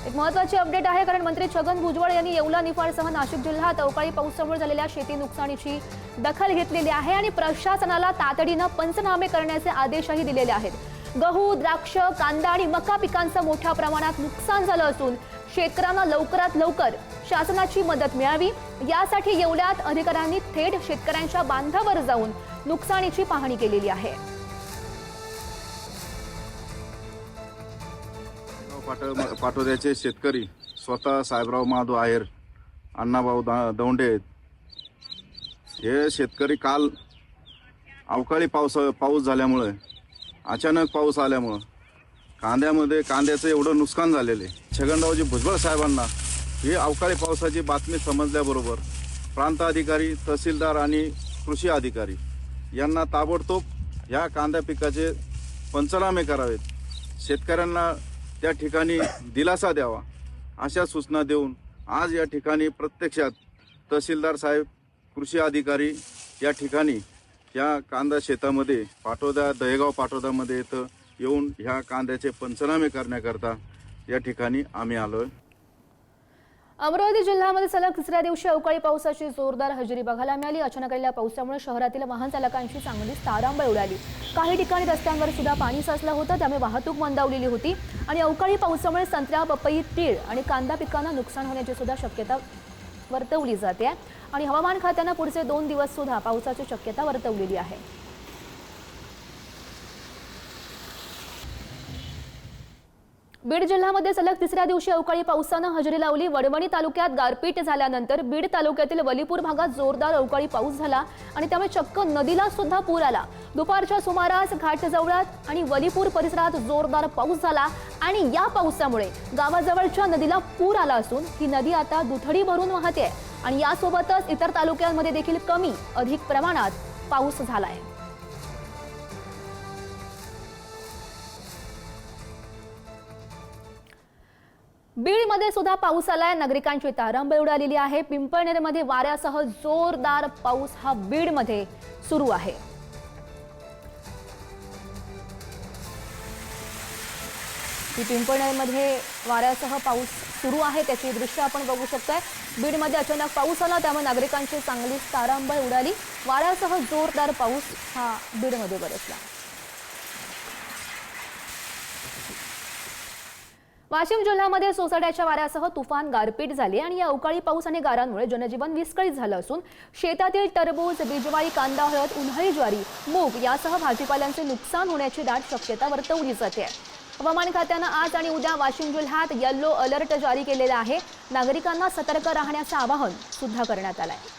एक महत्त्वाची अपडेट आहे, कारण मंत्री छगन भुजबळ यांनी येवला निफाडसह नाशिक जिल्ह्यात अवकाळी पावसामुळे झालेल्या शेती नुकसानीची दखल घेतलेली आहे आणि प्रशासनाला तातडीने पंचनामे करण्याचे आदेशही दिलेले आहेत। गहू, द्राक्ष, कांदा आणि मका पिकांचं मोठ्या प्रमाणात नुकसान झालं असून शेतकऱ्यांना लवकरात लवकर शासनाची मदत मिळावी यासाठी येवल्यात अधिकाऱ्यांनी थेट शेतकऱ्यांच्या बांधावर जाऊन नुकसानीची पाहणी केलेली आहे। पाटोद्याचे शेतकरी स्वतः साहेबराव महादेव आहेर, अण्णाभाऊ दौंडे हे शेतकरी काल अवकाळी पाऊस झाल्यामुळे, अचानक पाऊस आल्यामुळे कांद्याचं एवढं नुकसान झालेले। छगनरावजी भुजबळ साहेबांना ही अवकाळी पावसाची बातमी समजल्याबरोबर प्रांत अधिकारी, तहसीलदार आणि कृषी अधिकारी यांना ताबडतोब या कांदा पिकाचे पंचनामे करावेत, शेतकऱ्यांना त्या ठिकाणी दिलासा द्यावा अशा सूचना देऊन आज या ठिकाणी प्रत्यक्षात तहसीलदार साहेब, कृषी अधिकारी या ठिकाणी या कांदा शेतामध्ये दहेगाव पाटोदामध्ये येऊन ह्या कांद्याचे पंचनामे करण्याकरता या ठिकाणी आम्ही आलोय। अमरावती जिल्ह्यामध्ये सलग तिसऱ्या दिवशी अवकाळी पावसाची जोरदार हजेरी बघायला मिळाली। अचानक आलेल्या पावसामुळे शहरातील वाहन चालकांची चांगलीच तारांबळ उडाली। काही ठिकाणी रस्त्यांवर सुद्धा पाणी साचलं होतं, त्यामुळे वाहतूक मंदावलेली होती आणि अवकाळी पावसामुळे संत्रा, पपई, तीळ आणि कांदा पिकांना नुकसान होण्याची सुद्धा शक्यता वर्तवली जाते आणि हवामान खात्याने पुढचे 2 दिवस सुद्धा पावसाची शक्यता वर्तवलेली आहे। बीड जिल्ह्यामध्ये सलग तिसऱ्या दिवशी अवकाळी पावसाने हजेरी लावली। वडवणी तालुक्यात गारपीट झाल्यानंतर बीड तालुक्यातील वलीपूर भागात जोरदार अवकाळी पाऊस झाला आणि त्यामुळे चक्क नदीला सुद्धा पूर आला। दुपारच्या सुमारास घाटजवळात आणि वलीपूर परिसरात जोरदार पाऊस झाला आणि या पावसामुळे गावाजवळच्या नदीला पूर आला असून ही नदी आता दुथडी भरून वाहते आणि यासोबतच इतर तालुक्यांमध्ये देखील कमी अधिक प्रमाणात पाऊस झाला आहे। बीडमध्ये सुद्धा पाऊस आलाय, नागरिकांची तारांबळ उडालेली आहे। पिंपळनेरमध्ये वाऱ्यासह जोरदार पाऊस हा बीडमध्ये सुरू आहे। पिंपळनेरमध्ये वाऱ्यासह पाऊस सुरू आहे, त्याची दृश्य आपण बघू शकतोय। बीडमध्ये अचानक पाऊस आला, त्यामुळे नागरिकांची चांगलीच तारांबळ उडाली। वाऱ्यासह जोरदार पाऊस हा बीडमध्ये बरसला। वाशिम जिल्ह्यामध्ये सोसाट्याच्या वाऱ्यासह तुफान गारपीट झाली आणि या अवकाळी पाऊस आणि गारांमुळे जनजीवन विस्कळीत झालं असून शेतातील टरबूज, बिजवाई, कांदा, हळद, उन्हाळी ज्वारी, मूग यासह भाजीपाल्यांचे नुकसान होण्याची दाट शक्यता वर्तवली जाते। हवामान खात्याने आज आणि उद्या वाशिम जिल्ह्यात येलो अलर्ट जारी केलेला आहे। नागरिकांना सतर्क राहण्याचे आवाहन सुद्धा करण्यात आले आहे।